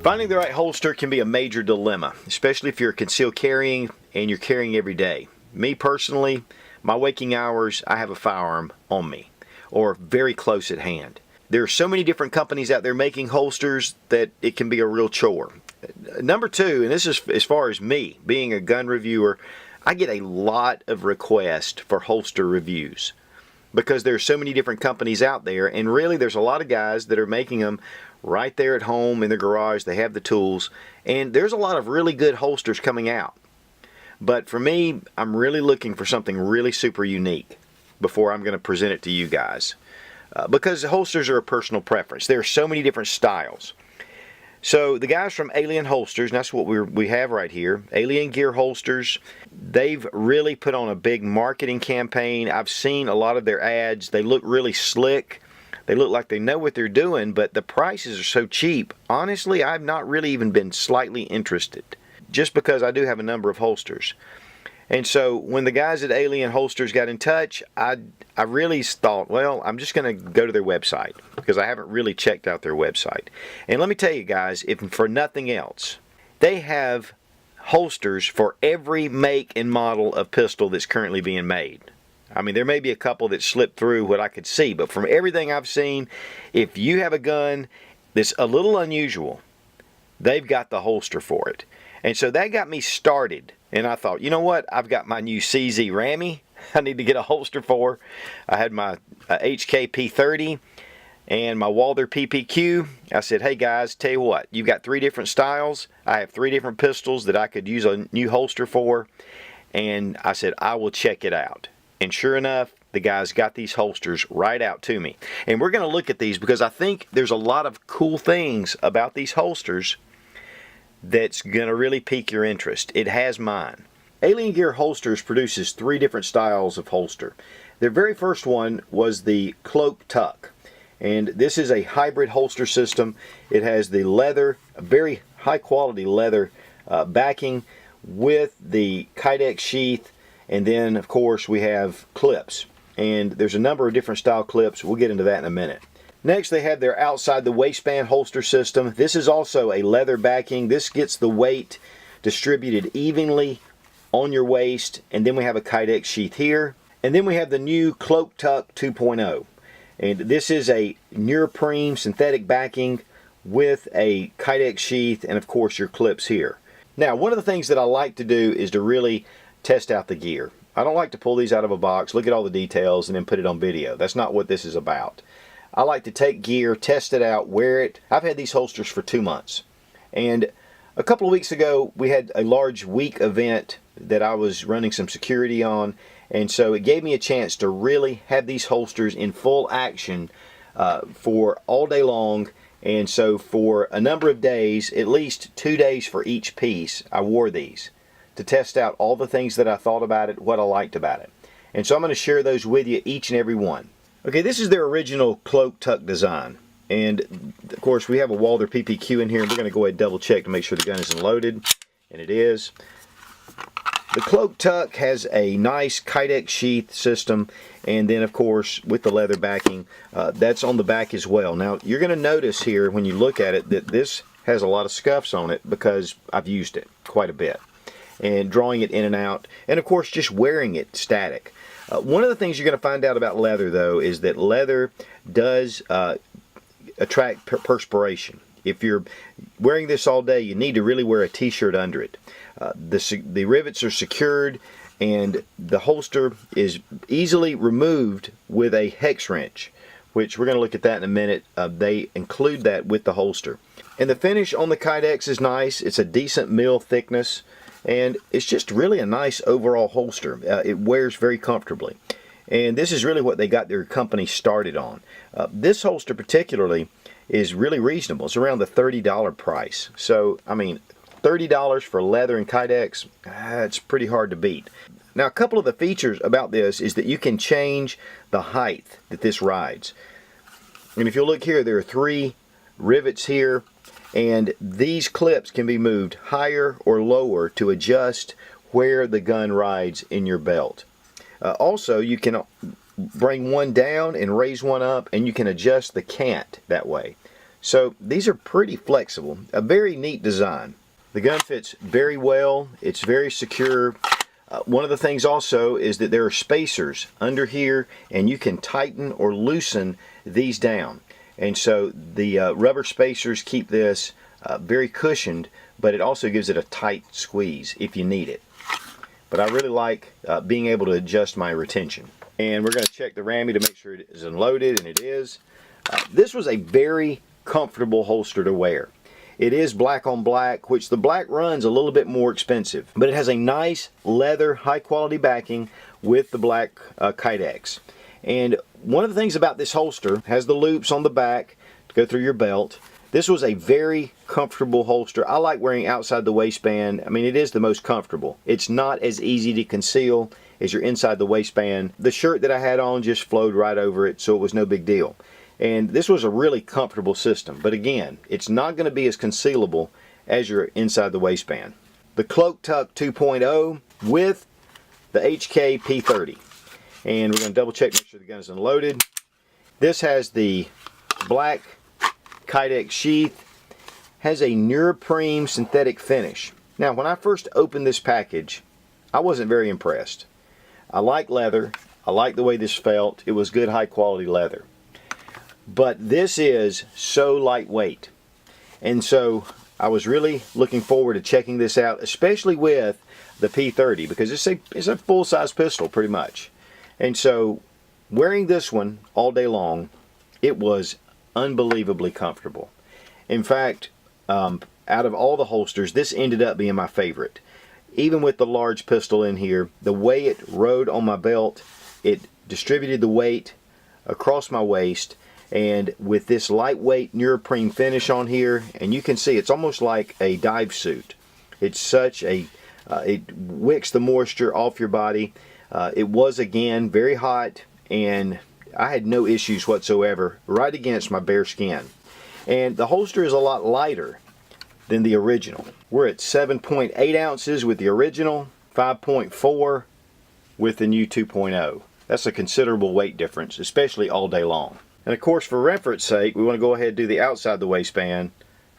Finding the right holster can be a major dilemma, especially if you're concealed carrying and you're carrying every day. Me personally, my waking hours, I have a firearm on me or very close at hand. There are so many different companies out there making holsters that it can be a real chore. Number two, and this is as far as me being a gun reviewer, I get a lot of requests for holster reviews because there's so many different companies out there, and really there's a lot of guys that are making them right there at home in their garage. They have the tools, and there's a lot of really good holsters coming out. But for me, I'm really looking for something really super unique before I'm going to present it to you guys. Because holsters are a personal preference. There are so many different styles. So the guys from Alien Holsters, and that's what we have right here, Alien Gear Holsters, they've really put on a big marketing campaign. I've seen a lot of their ads. They look really slick. They look like they know what they're doing, but the prices are so cheap. Honestly, I've not really even been slightly interested, just because I do have a number of holsters. And so when the guys at Alien Holsters got in touch, I really thought, well, I'm just going to go to their website because I haven't really checked out their website. And let me tell you guys, if for nothing else, they have holsters for every make and model of pistol that's currently being made. I mean, there may be a couple that slip through what I could see, but from everything I've seen, if you have a gun that's a little unusual, they've got the holster for it. And so that got me started. And I thought, you know what? I've got my new CZ Rammy I need to get a holster for. I had my HK P30 and my Walther PPQ. I said, hey guys, tell you what, you've got 3 different styles. I have 3 different pistols that I could use a new holster for. And I said, I will check it out. And sure enough, the guys got these holsters right out to me. And we're going to look at these because I think there's a lot of cool things about these holsters that's going to really pique your interest. It has mine. Alien Gear Holsters produces 3 different styles of holster. Their very first one was the Cloak Tuck. And this is a hybrid holster system. It has the leather, a very high quality leather backing with the Kydex sheath. And then, of course, we have clips. And there's a number of different style clips. We'll get into that in a minute. Next, they have their outside the waistband holster system. This is also a leather backing. This gets the weight distributed evenly on your waist. And then we have a Kydex sheath here. And then we have the new Cloak Tuck 2.0. And this is a neoprene synthetic backing with a Kydex sheath and, of course, your clips here. Now, one of the things that I like to do is to really test out the gear. I don't like to pull these out of a box, look at all the details, and then put it on video. That's not what this is about. I like to take gear, test it out, wear it. I've had these holsters for 2 months. And a couple of weeks ago, we had a large week event that I was running some security on. And so it gave me a chance to really have these holsters in full action for all day long. And so for a number of days, at least 2 days for each piece, I wore these to test out all the things that I thought about it, what I liked about it. And so I'm going to share those with you, each and every one. Okay, this is their original Cloak Tuck design. And of course we have a Walther PPQ in here. We're going to go ahead and double check to make sure the gun isn't loaded. And it is. The Cloak Tuck has a nice Kydex sheath system. And then of course with the leather backing, that's on the back as well. Now you're going to notice here when you look at it that this has a lot of scuffs on it because I've used it quite a bit. And drawing it in and out. And of course just wearing it static. One of the things you're going to find out about leather, though, is that leather does attract perspiration. If you're wearing this all day, you need to really wear a t-shirt under it. The rivets are secured, and the holster is easily removed with a hex wrench, which we're going to look at that in a minute. They include that with the holster. And the finish on the Kydex is nice. It's a decent mil thickness. And it's just really a nice overall holster. It wears very comfortably. And this is really what they got their company started on. This holster particularly is really reasonable. It's around the $30 price. So, I mean, $30 for leather and Kydex, it's pretty hard to beat. Now, a couple of the features about this is that you can change the height that this rides. And if you'll look here, there are 3 rivets here. And these clips can be moved higher or lower to adjust where the gun rides in your belt. Also, you can bring one down and raise one up, and you can adjust the cant that way. So these are pretty flexible, a very neat design. The gun fits very well, it's very secure. One of the things also is that there are spacers under here, and you can tighten or loosen these down. And so the rubber spacers keep this very cushioned, but it also gives it a tight squeeze if you need it. But I really like being able to adjust my retention. And we're going to check the Rammy to make sure it is unloaded, and it is. This was a very comfortable holster to wear. It is black on black, which the black runs a little bit more expensive, but it has a nice leather, high quality backing with the black Kydex. And one of the things about this holster has the loops on the back to go through your belt. This was a very comfortable holster. I like wearing outside the waistband. I mean, it is the most comfortable. It's not as easy to conceal as your inside the waistband. The shirt that I had on just flowed right over it, so it was no big deal. And this was a really comfortable system. But again, it's not going to be as concealable as your inside the waistband. The Cloak Tuck 2.0 with the HK P30. And we're going to double check, make sure the gun is unloaded. This has the black Kydex sheath, has a neoprene synthetic finish. Now, when I first opened this package, I wasn't very impressed. I like leather. I like the way this felt. It was good, high quality leather. But this is so lightweight. And so I was really looking forward to checking this out, especially with the P30, because it's a full-size pistol pretty much. And so wearing this one all day long, it was unbelievably comfortable. In fact, out of all the holsters, this ended up being my favorite. Even with the large pistol in here, the way it rode on my belt, it distributed the weight across my waist, and with this lightweight neoprene finish on here, and you can see it's almost like a dive suit. It's such a, it wicks the moisture off your body. It was, again, very hot, and I had no issues whatsoever right against my bare skin. And the holster is a lot lighter than the original. We're at 7.8 ounces with the original, 5.4 with the new 2.0. That's a considerable weight difference, especially all day long. And of course, for reference sake, we want to go ahead and do the outside the waistband,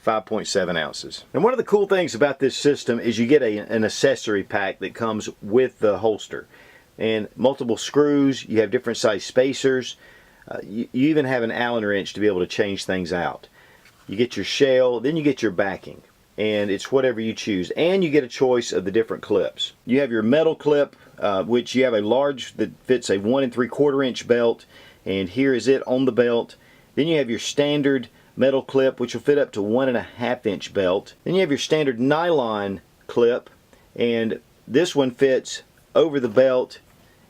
5.7 ounces. And one of the cool things about this system is you get an accessory pack that comes with the holster. And multiple screws, you have different size spacers, you even have an Allen wrench to be able to change things out. You get your shell, then you get your backing, and it's whatever you choose. And you get a choice of the different clips. You have your metal clip, which you have a large that fits a 1 3/4 inch belt, and here is it on the belt. Then you have your standard metal clip, which will fit up to 1.5 inch belt. Then you have your standard nylon clip, and this one fits over the belt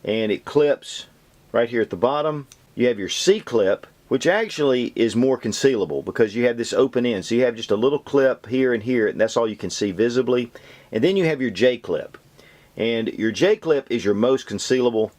and it clips right here at the bottom. You have your C-clip, which actually is more concealable because you have this open end. So you have just a little clip here and here, and that's all you can see visibly. And then you have your J-clip. And your J-clip is your most concealable.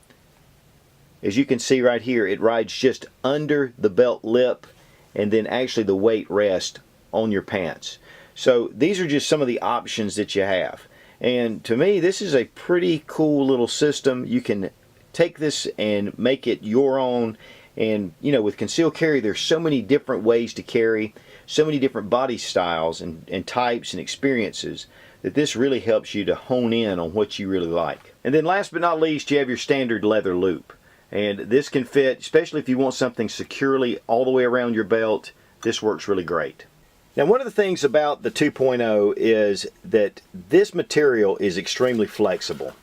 As you can see right here, it rides just under the belt lip, and then actually the weight rests on your pants. So these are just some of the options that you have. And to me, this is a pretty cool little system. You can take this and make it your own. And you know, with concealed carry, there's so many different ways to carry, so many different body styles and types and experiences, that this really helps you to hone in on what you really like. And then last but not least, you have your standard leather loop. And this can fit, especially if you want something securely all the way around your belt. This works really great. Now, one of the things about the 2.0 is that this material is extremely flexible.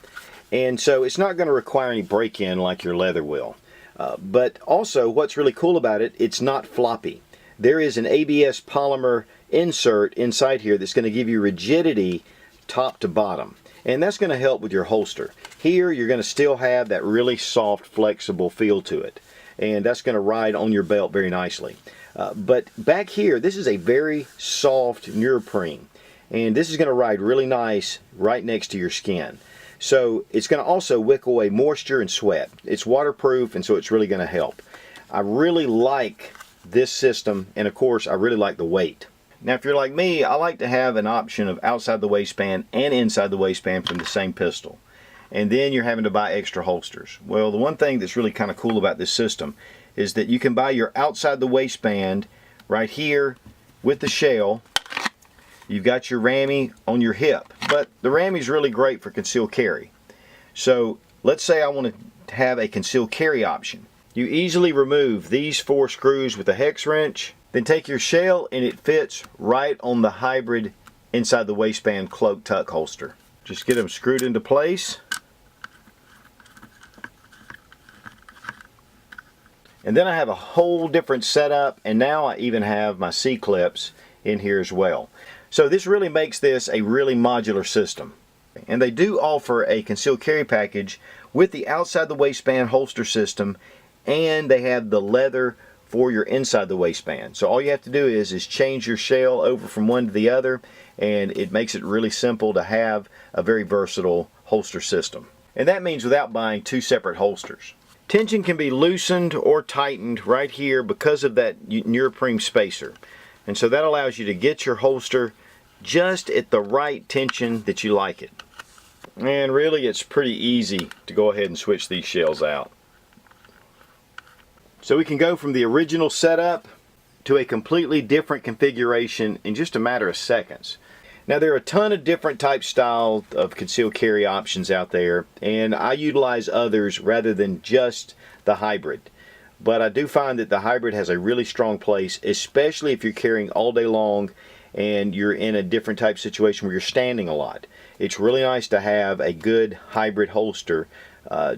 And so it's not going to require any break-in like your leather will. But also, what's really cool about it, it's not floppy. There is an ABS polymer insert inside here that's going to give you rigidity top to bottom. And that's going to help with your holster. Here, you're going to still have that really soft, flexible feel to it. And that's going to ride on your belt very nicely. But back here, this is a very soft neoprene. And this is going to ride really nice right next to your skin. So it's going to also wick away moisture and sweat. It's waterproof, and so it's really going to help. I really like this system, and of course, I really like the weight. Now, if you're like me, I like to have an option of outside the waistband and inside the waistband from the same pistol. And then you're having to buy extra holsters. Well, the one thing that's really kind of cool about this system is that you can buy your outside the waistband right here with the shell. You've got your Rami on your hip, but the Rami is really great for concealed carry. So let's say I want to have a concealed carry option. You easily remove these 4 screws with a hex wrench, then take your shell and it fits right on the hybrid inside the waistband cloak tuck holster. Just get them screwed into place. And then I have a whole different setup, and now I even have my C-clips in here as well. So this really makes this a really modular system. And they do offer a concealed carry package with the outside the waistband holster system, and they have the leather for your inside the waistband. So all you have to do is change your shell over from one to the other, and it makes it really simple to have a very versatile holster system. And that means without buying 2 separate holsters. Tension can be loosened or tightened right here because of that neoprene spacer. And so that allows you to get your holster just at the right tension that you like it. And really it's pretty easy to go ahead and switch these shells out. So we can go from the original setup to a completely different configuration in just a matter of seconds. Now there are a ton of different type style of concealed carry options out there, and I utilize others rather than just the hybrid. But I do find that the hybrid has a really strong place, especially if you're carrying all day long and you're in a different type situation where you're standing a lot. It's really nice to have a good hybrid holster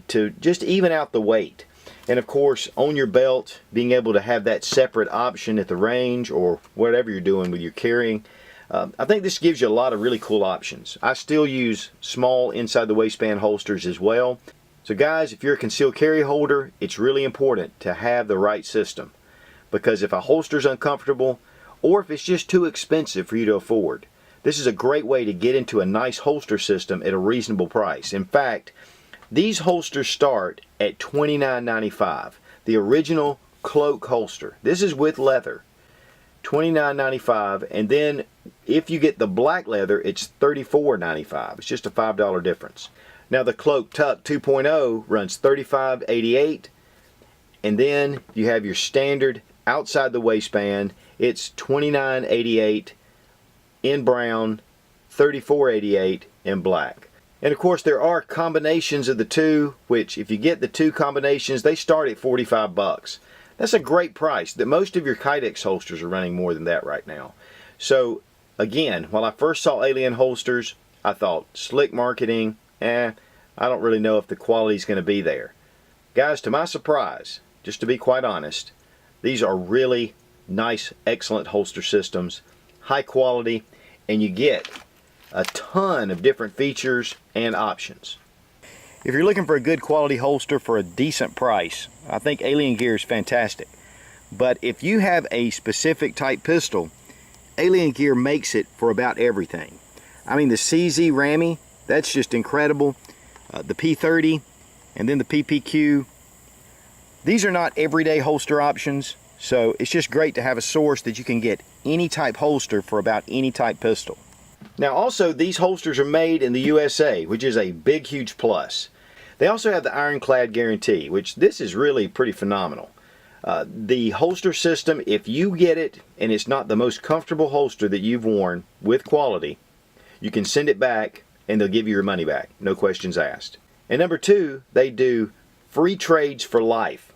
to just even out the weight. And of course, on your belt, being able to have that separate option at the range or whatever you're doing with your carrying, I think this gives you a lot of really cool options. I still use small inside the waistband holsters as well. So guys, if you're a concealed carry holder, it's really important to have the right system, because if a holster's uncomfortable or if it's just too expensive for you to afford, this is a great way to get into a nice holster system at a reasonable price. In fact, these holsters start at $29.95. The original cloak holster. This is with leather. $29.95, and then if you get the black leather, it's $34.95. It's just a $5 difference. Now the Cloak Tuck 2.0 runs $35.88, and then you have your standard outside the waistband. It's $29.88 in brown, $34.88 in black. And of course there are combinations of the two, which if you get the 2 combinations, they start at 45 bucks. That's a great price. That most of your Kydex holsters are running more than that right now. So again, while I first saw Alien holsters, I thought slick marketing, I don't really know if the quality is going to be there. Guys, to my surprise, just to be quite honest, these are really nice, excellent holster systems, high quality, and you get a ton of different features and options. If you're looking for a good quality holster for a decent price, I think Alien Gear is fantastic. But if you have a specific type pistol, Alien Gear makes it for about everything. I mean, the CZ Rami, that's just incredible. The P30 and then the PPQ. These are not everyday holster options, so it's just great to have a source that you can get any type holster for about any type pistol. Now also, these holsters are made in the USA, which is a big, huge plus. They also have the ironclad guarantee, which this is really pretty phenomenal. The holster system, if you get it and it's not the most comfortable holster that you've worn with quality, you can send it back and they'll give you your money back, no questions asked. And number 2, they do free trades for life,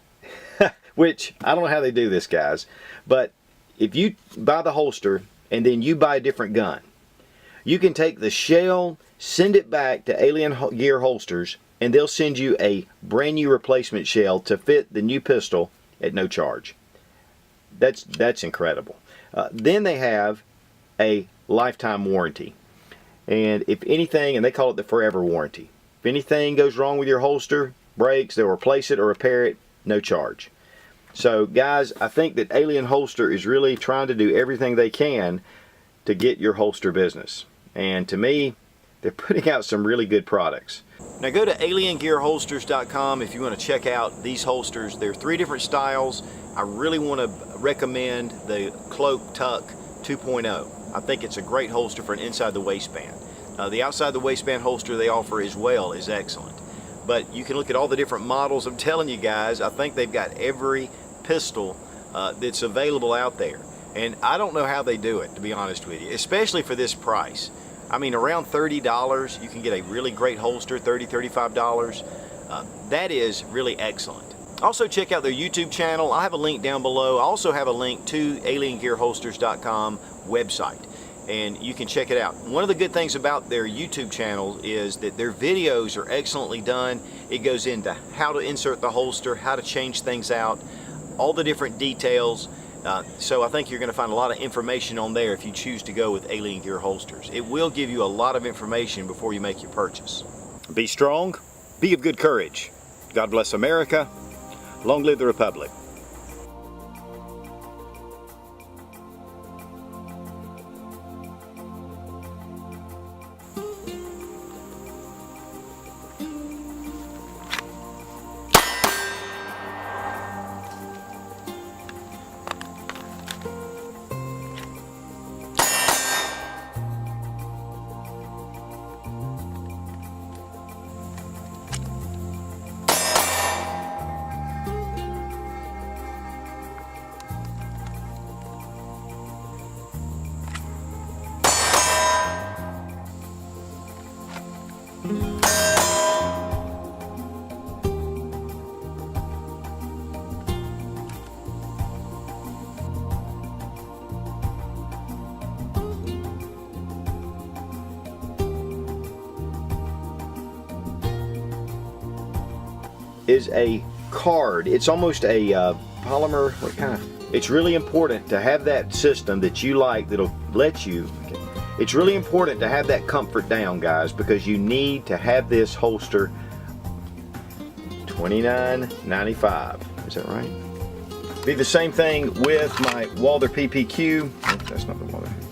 which I don't know how they do this, guys, but if you buy the holster and then you buy a different gun, you can take the shell, send it back to Alien Gear Holsters, and they'll send you a brand new replacement shell to fit the new pistol at no charge. That's incredible. Then they have a lifetime warranty. And if anything, and they call it the forever warranty. If anything goes wrong with your holster, breaks, they'll replace it or repair it, no charge. So guys, I think that Alien Holster is really trying to do everything they can to get your holster business. And to me, they're putting out some really good products. Now go to aliengearholsters.com if you want to check out these holsters. There are 3 different styles. I really want to recommend the Cloak Tuck 2.0. I think it's a great holster for an inside the waistband. The outside the waistband holster they offer as well is excellent. But you can look at all the different models. I'm telling you guys, I think they've got every pistol that's available out there. And I don't know how they do it, to be honest with you, especially for this price. I mean, around $30, you can get a really great holster, $30, $35. That is really excellent. Also, check out their YouTube channel. I have a link down below. I also have a link to aliengearholsters.com website, and you can check it out. One of the good things about their YouTube channel is that their videos are excellently done. It goes into how to insert the holster, how to change things out, all the different details. So I think you're going to find a lot of information on there if you choose to go with Alien Gear Holsters. It will give you a lot of information before you make your purchase. Be strong, be of good courage. God bless America. Long live the Republic. Is a card. It's almost a polymer, what kind of, it's really important to have that system that you like that'll let you, okay. It's really important to have that comfort down, guys, because you need to have this holster. $29.95, is that right? Be the same thing with my Walther PPQ. Oh, that's not the Walther PPQ.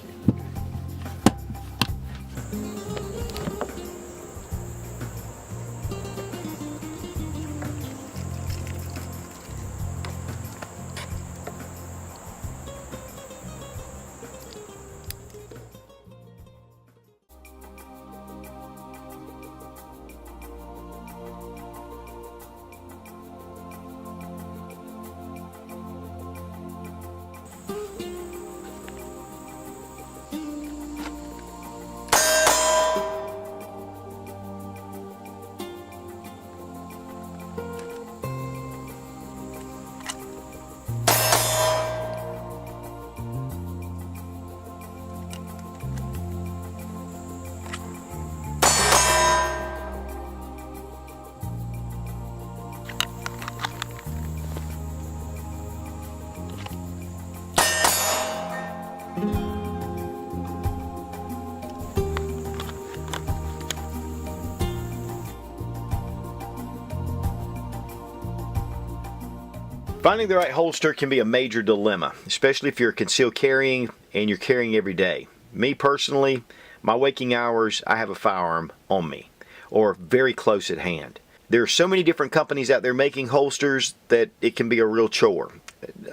Finding the right holster can be a major dilemma, especially if you're concealed carrying and you're carrying every day. Me personally, my waking hours, I have a firearm on me or very close at hand. There are so many different companies out there making holsters that it can be a real chore.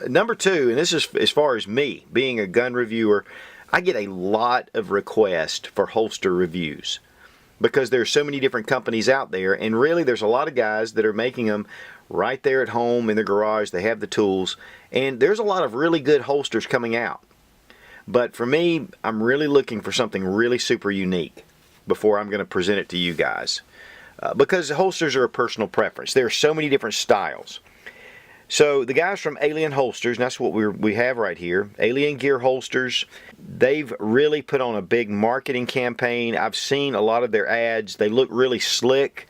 Number two, and this is as far as me being a gun reviewer, I get a lot of requests for holster reviews because there are so many different companies out there, and really there's a lot of guys that are making them right there at home in their garage. They have the tools, and there's a lot of really good holsters coming out. But for me, I'm really looking for something really super unique before I'm going to present it to you guys. Because holsters are a personal preference. There are so many different styles. So the guys from Alien Holsters, and that's what we have right here, Alien Gear Holsters, they've really put on a big marketing campaign. I've seen a lot of their ads. They look really slick.